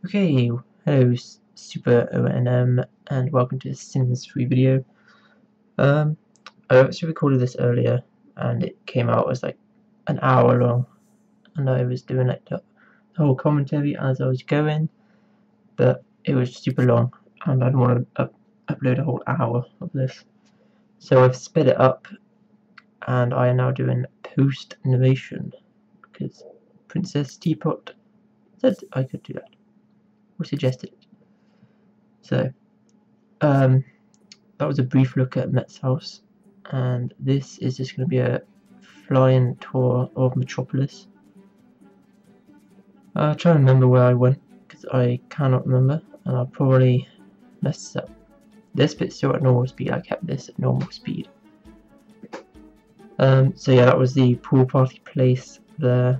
Okay, hello Super ONM and welcome to this Sims 3 video. I actually recorded this earlier and it came out as like an hour long, and I was doing like the whole commentary as I was going, but it was super long and I didn't want to upload a whole hour of this. So I've sped it up and I am now doing post narration because Princess Teapot said I could do that. Suggested it. So that was a brief look at Met's house, and this is just going to be a flying tour of Met-tropolis. I'll try to remember where I went because I cannot remember, and I'll probably mess up. This bit's still at normal speed. I kept this at normal speed. So yeah, that was the pool party place there,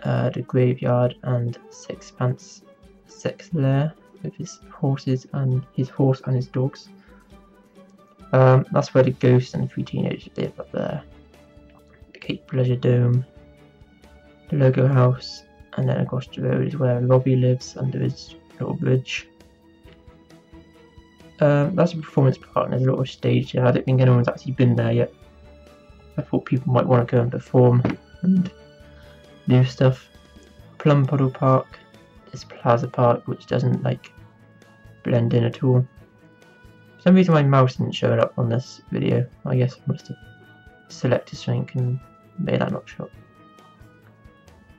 the graveyard, and Sixpence sex lair with his horses and his horse and his dogs. That's where the ghost and the 3 teenagers live up there. The Cape Pleasure Dome, the Logo House, and then across the road is where Robbie lives under his little bridge. That's a performance part, and there's a little stage here. I don't think anyone's actually been there yet. I thought people might want to go and perform and do stuff. Plum Puddle Park. This Plaza Park, which doesn't like blend in at all. For some reason my mouse didn't show it up on this video. I guess I must have selected something and made that not show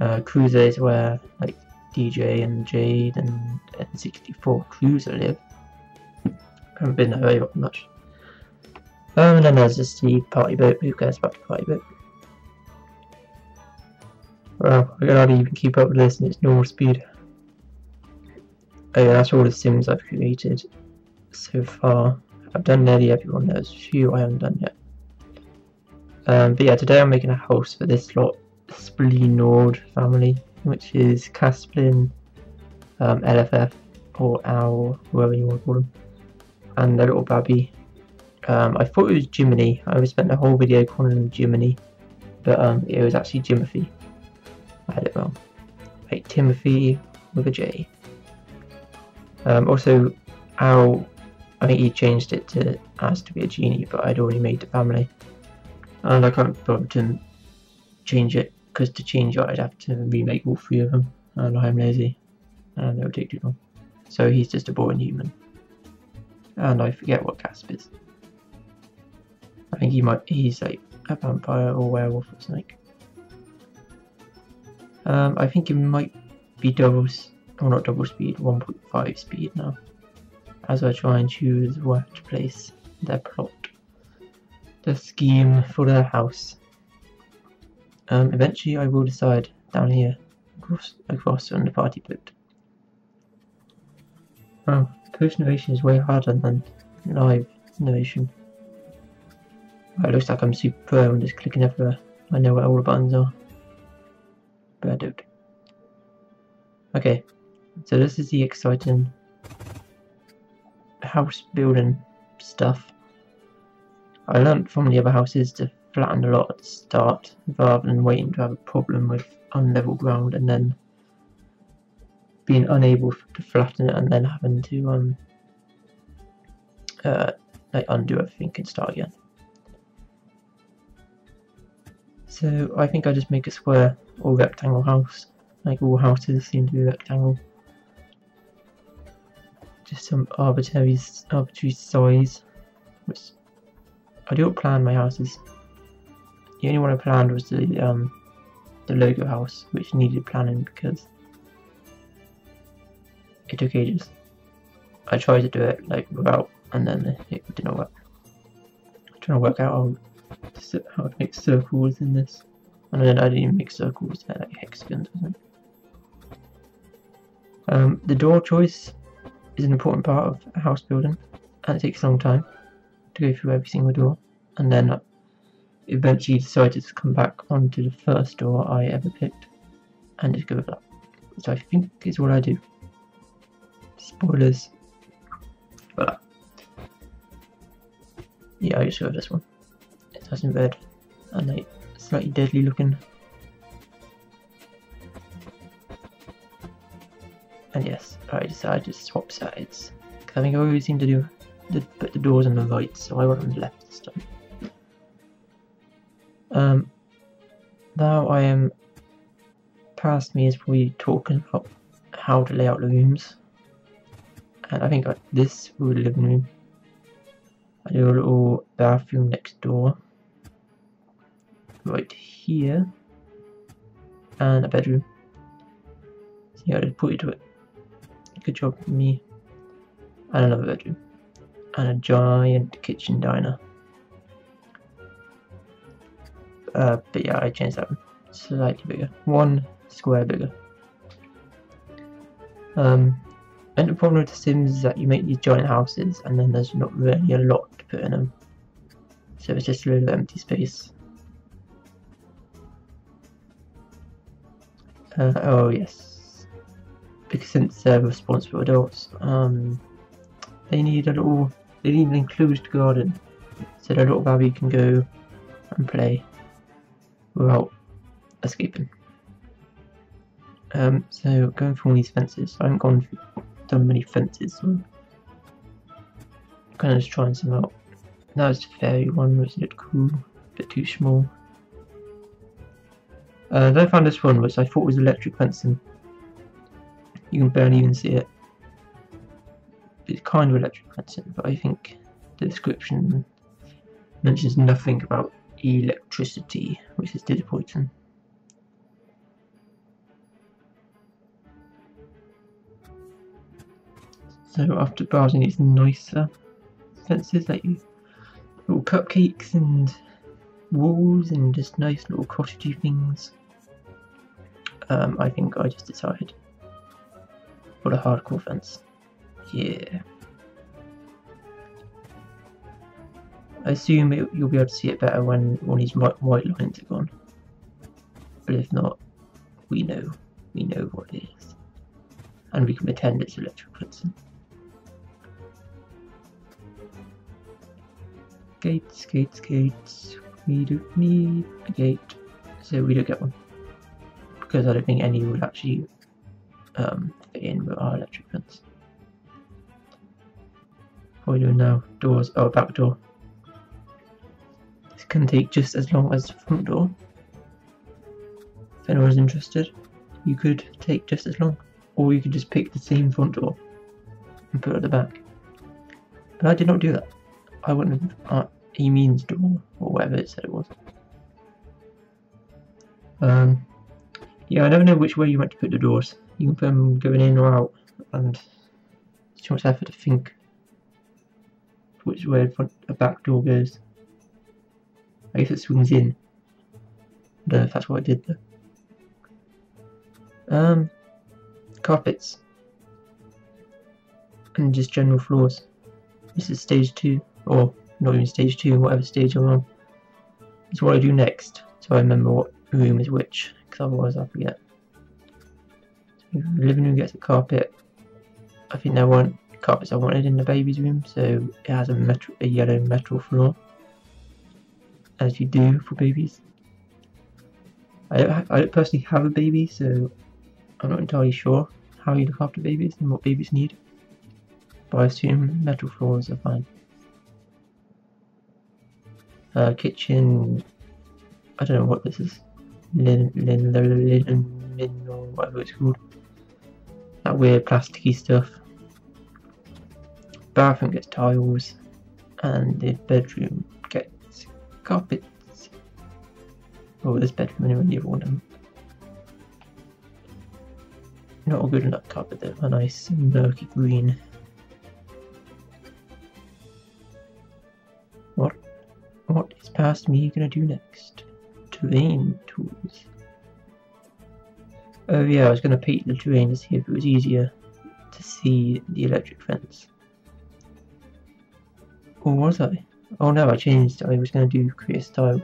up. Cruiser is where like DJ and Jade and N64 Cruiser live. I haven't been there very much. And then there's just the party boat. Who cares about the party boat? Well, I can hardly even keep up with this in its normal speed. Oh yeah, that's all the Sims I've created so far. I've done nearly everyone. There's a few I haven't done yet. But yeah, today I'm making a house for this lot, Splenord family, which is Casp Splenord, LFF, or Owl, whoever you want to call them, and their little babby. I thought it was Jimothy. I spent the whole video calling him Jimothy, but it was actually Jimothy. I had it wrong. Like Timothy with a J. Also, Owl, I think he changed it to be a genie, but I'd already made the family, and I can't bother to change it because to change it I'd have to remake all 3 of them, and I'm lazy, and it would take too long. So he's just a boring human, and I forget what Casp is. I think he's like a vampire or werewolf or something. I think it might be doubles. Or not double speed, 1.5 speed now, as I try and choose where to place their plot, the scheme for their house. Eventually I will decide down here, across on the party boat. Wow, post narration is way harder than live narration. Well, it looks like I'm super pro and just clicking everywhere. I know where all the buttons are, but I don't. Okay. So this is the exciting house building stuff. I learnt from the other houses to flatten a lot at the start rather than waiting to have a problem with unlevel ground and then being unable to flatten it and then having to like undo everything and start again. So I think I just make a square or rectangle house, like all houses seem to be rectangle. Just some arbitrary size, which I don't plan my houses. The only one I planned was the Logo house, which needed planning because it took ages. I tried to do it like without, and then it didn't work. I'm trying to work out how to make circles in this, and then I didn't even make circles, they're like hexagons or something. The door choice is an important part of a house building, and it takes a long time to go through every single door, and then eventually decided to come back onto the first door I ever picked and just go with that, which I think is what I do. Spoilers, but yeah, I just go with this one. It has in red and like slightly deadly looking. And yes, I decided to swap sides. Because I think I always seem to put the doors on the right, so I want on the left this time. Now I am past me is probably talking about how to lay out the rooms. And I think this will be the living room. I do a little bathroom next door. Right here. And a bedroom. So yeah, I just put it to it. Good job for me. And another bedroom. And a giant kitchen diner. But yeah, I changed that one. Slightly bigger. 1 square bigger. And the problem with The Sims is that you make these giant houses and then there's not really a lot to put in them. So it's just a little empty space. Oh yes. Because since they're responsible adults, they need an enclosed garden. So the little babby can go and play without escaping. So going through all these fences, I haven't done many fences, so I'm kind of just trying some out. That was the fairy one, which looked cool, a bit too small. Then I found this one, which I thought was electric fencing. You can barely even see it. It's kind of electric fencing, but I think the description mentions nothing about electricity, which is disappointing. So after browsing these nicer fences, like little cupcakes and walls and just nice little cottagey things, I think I just decided for the hardcore fence. Yeah. I assume you'll be able to see it better when all these white lines are gone. But if not, we know what it is. And we can pretend it's electric fencing. Gates, gates, gates. We don't need a gate, so we don't get one. Because I don't think any will actually fit in with our electric fence. What are we doing now? Doors. Oh, back door. This can take just as long as the front door. If anyone's interested, you could take just as long. Or you could just pick the same front door and put it at the back. But I did not do that. I wouldn't have means door or whatever it said it was. Yeah, I never know which way you want to put the doors. You can put them going in or out, and it's too much effort to think which way a back door goes. I guess it swings in. I don't know if that's what I did though. Carpets and just general floors. This is stage 2, or not even stage 2, whatever stage I'm on. It's what I do next, so I remember what room is which, because otherwise I forget. So the living room gets a carpet. I think there weren't carpets I wanted in the baby's room, so it has a yellow metal floor, as you do for babies. I don't personally have a baby, so I'm not entirely sure how you look after babies and what babies need, but I assume metal floors are fine. Kitchen, I don't know what this is, linen or whatever it's called, that weird plasticky stuff. Bathroom gets tiles, and the bedroom gets carpets. Oh, this bedroom anyway, the other one. Not a good enough carpet though, a nice murky green. What is past me gonna do next? Terrain tools. Oh yeah, I was gonna paint the terrain to see if it was easier to see the electric fence. Or was I? Oh no, I changed. I was gonna do create a style.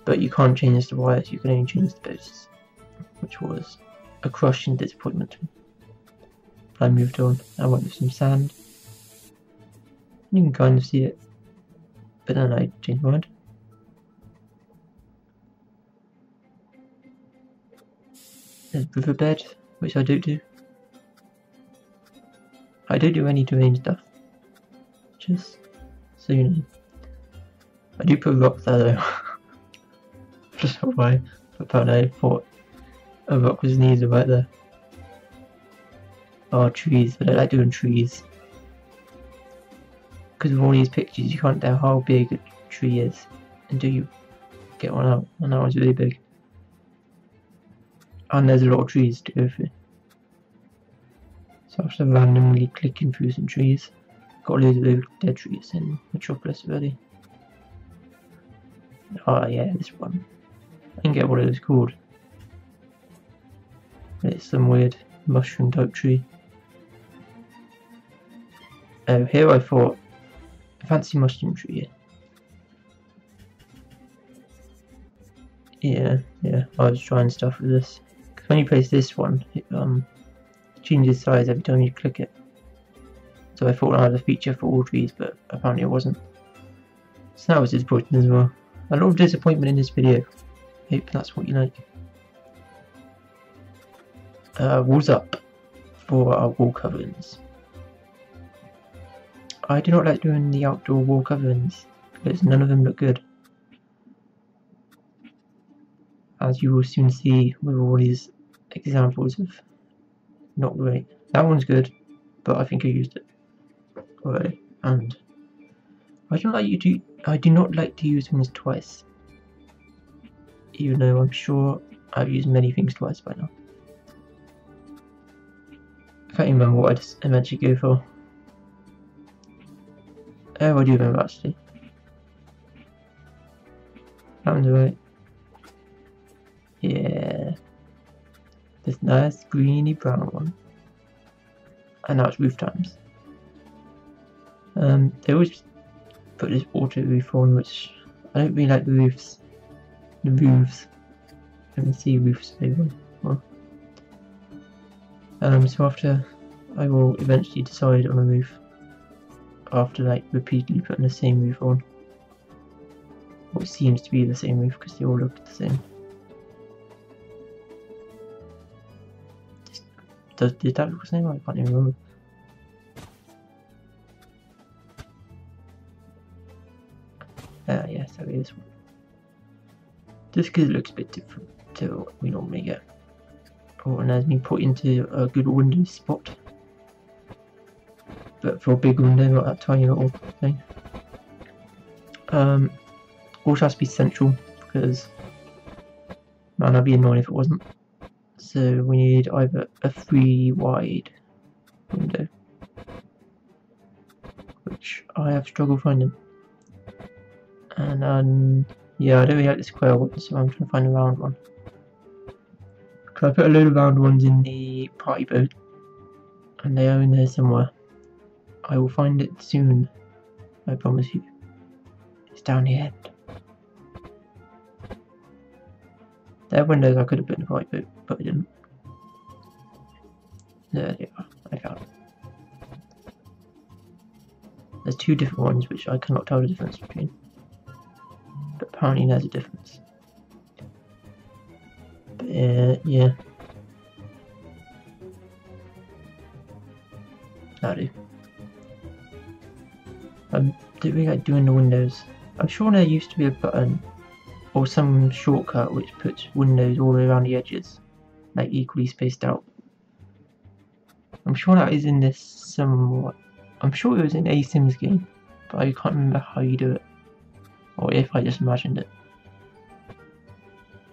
But you can't change the wires, you can only change the posts. Which was a crushing disappointment. I moved on. I went with some sand. You can kind of see it. But then I changed my mind. There's riverbed, which I don't do. I don't do any terrain stuff. Just so you know. I do put rocks there though. Just why. Apparently I thought a rock was needed right there. Oh, trees. I don't like doing trees. Because of all these pictures you can't tell how big a tree is until you get one out. And that one's really big. And there's a lot of trees to go through. So after randomly clicking through some trees, got loads of those dead trees in Met-tropolis already. Oh yeah, this one. I can get what it was called. It's some weird mushroom type tree. Oh, here I thought a fancy mushroom tree. Yeah, I was trying stuff with this. Because when you place this one, it changes size every time you click it. So I thought I had a feature for all trees, but apparently it wasn't. So that was disappointing as well. A lot of disappointment in this video. Hope that's what you like. Walls up for our wall coverings. I do not like doing the outdoor wall coverings because none of them look good. As you will soon see with all these examples of not great. That one's good, but I think I used it already. And I do not like to use things twice. Even though I'm sure I've used many things twice by now. I can't even remember what I just eventually go for. Oh, I do remember actually. That one's right. Yeah. This nice greeny brown one. And now it's roof times. They always put this auto roof on, which I don't really like the roofs. The roofs. Let me see roofs maybe. Well. So after I will eventually decide on a roof. After like repeatedly putting the same roof on. What seems to be the same roof because they all look the same. Did that look the same? I can't even remember. Yes, that is one. Just because it looks a bit different to what we normally get. Oh, and there's me put into a good window spot. But for a big window, not that tiny little thing. Also has to be central because man, that'd be annoying if it wasn't. So we need either a 3 wide window, which I have struggled finding. And yeah, I don't really like the square one, so I'm trying to find a round one. Cause I put a load of round ones in the party boat, and they are in there somewhere. I will find it soon, I promise you. It's down the end. There are windows I could have put in the party boat, but I didn't. There they are, I found them. There's 2 different ones which I cannot tell the difference between. But apparently there's a difference. But yeah. That'll do. I don't really like doing the windows. I'm sure there used to be a button or some shortcut which puts windows all the way around the edges, like equally spaced out. I'm sure that is in this somewhat. I'm sure it was in a Sims game, but I can't remember how you do it, or if I just imagined it.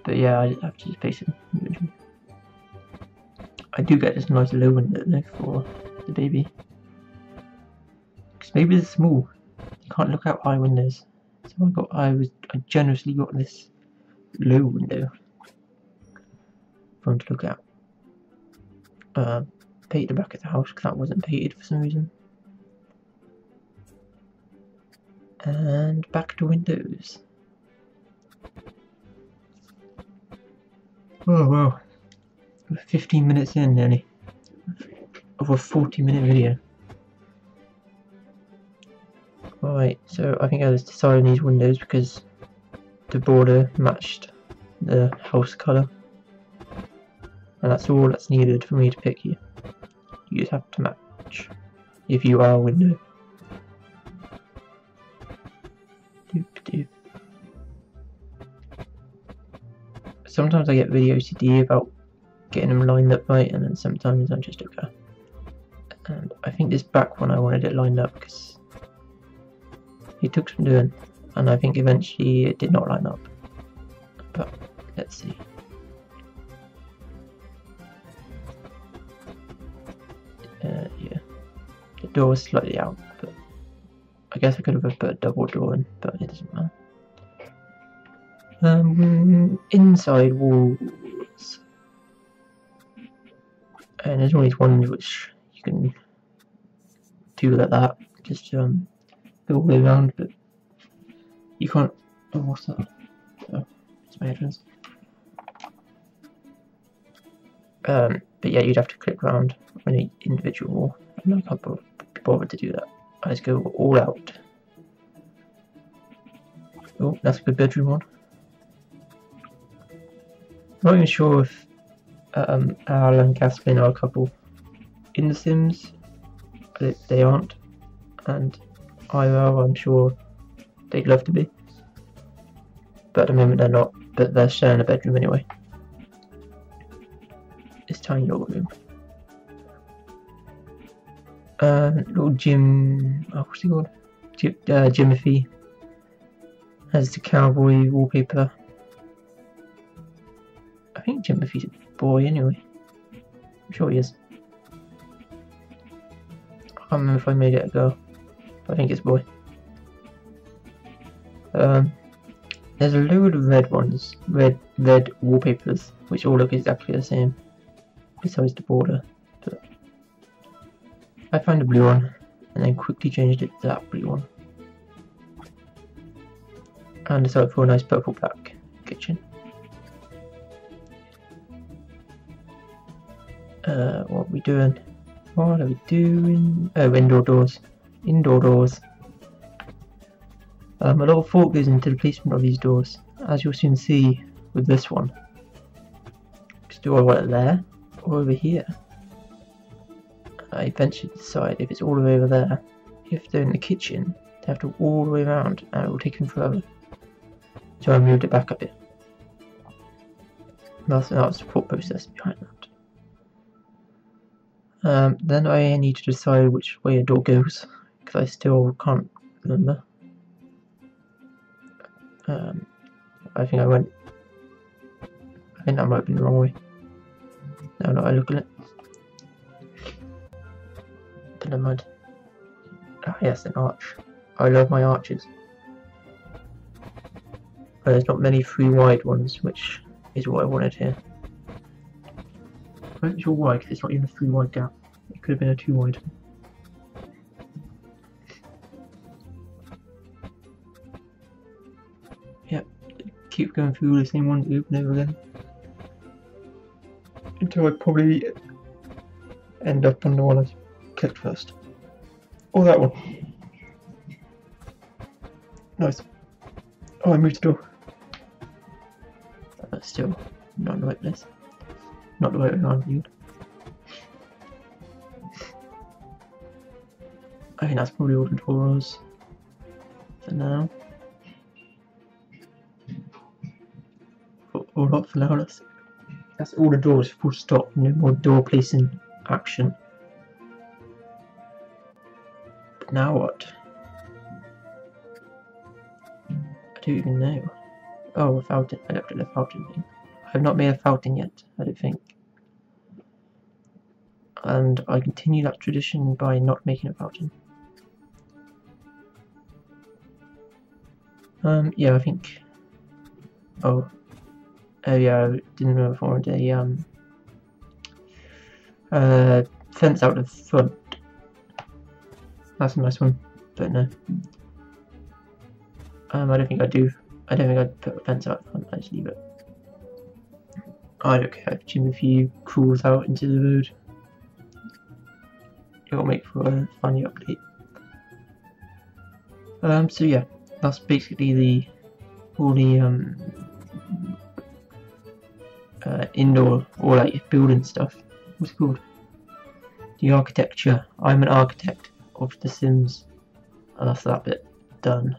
But yeah, I just have to just place it. I do get this nice low window though for the baby, because maybe it's small. You can't look out high windows. So I generously got this low window for him to look out. Painted the back of the house because that wasn't painted for some reason. And back to windows. Oh wow, 15 minutes in nearly of a 40-minute video. Right, so I think I was deciding these windows because the border matched the house colour, and that's all that's needed for me to pick you. You just have to match. if you are a window. Sometimes I get really OCD about getting them lined up right, and then sometimes I'm just okay. And I think this back one I wanted it lined up because it took some doing, and I think eventually it did not line up. But let's see. Yeah, the door was slightly out, but I guess I could have put a double door in, but it doesn't matter. Inside walls, and there's always ones which you can do like that, just go all the way around, but you can't. Oh, what's that? Oh, it's my entrance. But yeah, you'd have to click around on each individual wall, and I can't be bothered to do that. I just go all out. Oh, that's a good bedroom one. I'm not even sure if Al and Casp Splenord are a couple in The Sims. They aren't, and IRL I'm sure they'd love to be, but at the moment they're not. But they're sharing a bedroom anyway. This tiny little room. Little Jim. Oh, what's he called? Jimothy has the cowboy wallpaper. I think Jimothy's a boy anyway. I'm sure he is. I can't remember if I made it a girl. But I think it's a boy. There's a load of red ones, red wallpapers, which all look exactly the same, besides the border. But I found a blue one, and then quickly changed it to that blue one. And decided for a nice purple black kitchen. What are we doing? What are we doing? Oh, indoor doors. Indoor doors. A lot of thought goes into the placement of these doors, as you'll soon see with this one. Do I want it there or over here? I eventually decide if it's all the way over there. If they're in the kitchen, they have to go all the way around, and it will take them forever. So I moved it back a bit. That was the thought process behind that. Then I need to decide which way a door goes, because I still can't remember. I think that might have been the wrong way. Now that I look at it. But never mind. Ah, yes, an arch. I love my arches. But there's not many 3 wide ones, which is what I wanted here. I'm not sure why, because it's not even a 3 wide gap. It could have been a 2 wide. Yep, keep going through the same ones over and over again. Until I probably end up on the one I clicked first. Or that one. Nice. Oh, I moved the door. That's still not in the right place. Not the way around viewed. I think that's probably all the doors for now. Or not for now, that's all the doors, full stop, no more door placing action. But now what? I don't even know. Oh, a fountain. I looked at the fountain thing. I have not made a fountain yet, I don't think. And I continue that tradition by not making a fountain. Yeah, I think. Oh yeah, I didn't know if I wanted a fence out the front. That's a nice one, but no. I don't think I do. I don't think I'd put a fence out the front. I just leave it. I don't care if Jimothy crawls out into the road. It'll make for a funny update. So yeah, that's basically all the indoor or like building stuff. What's it called? The architecture. I'm an architect. of The Sims, and that's that bit done.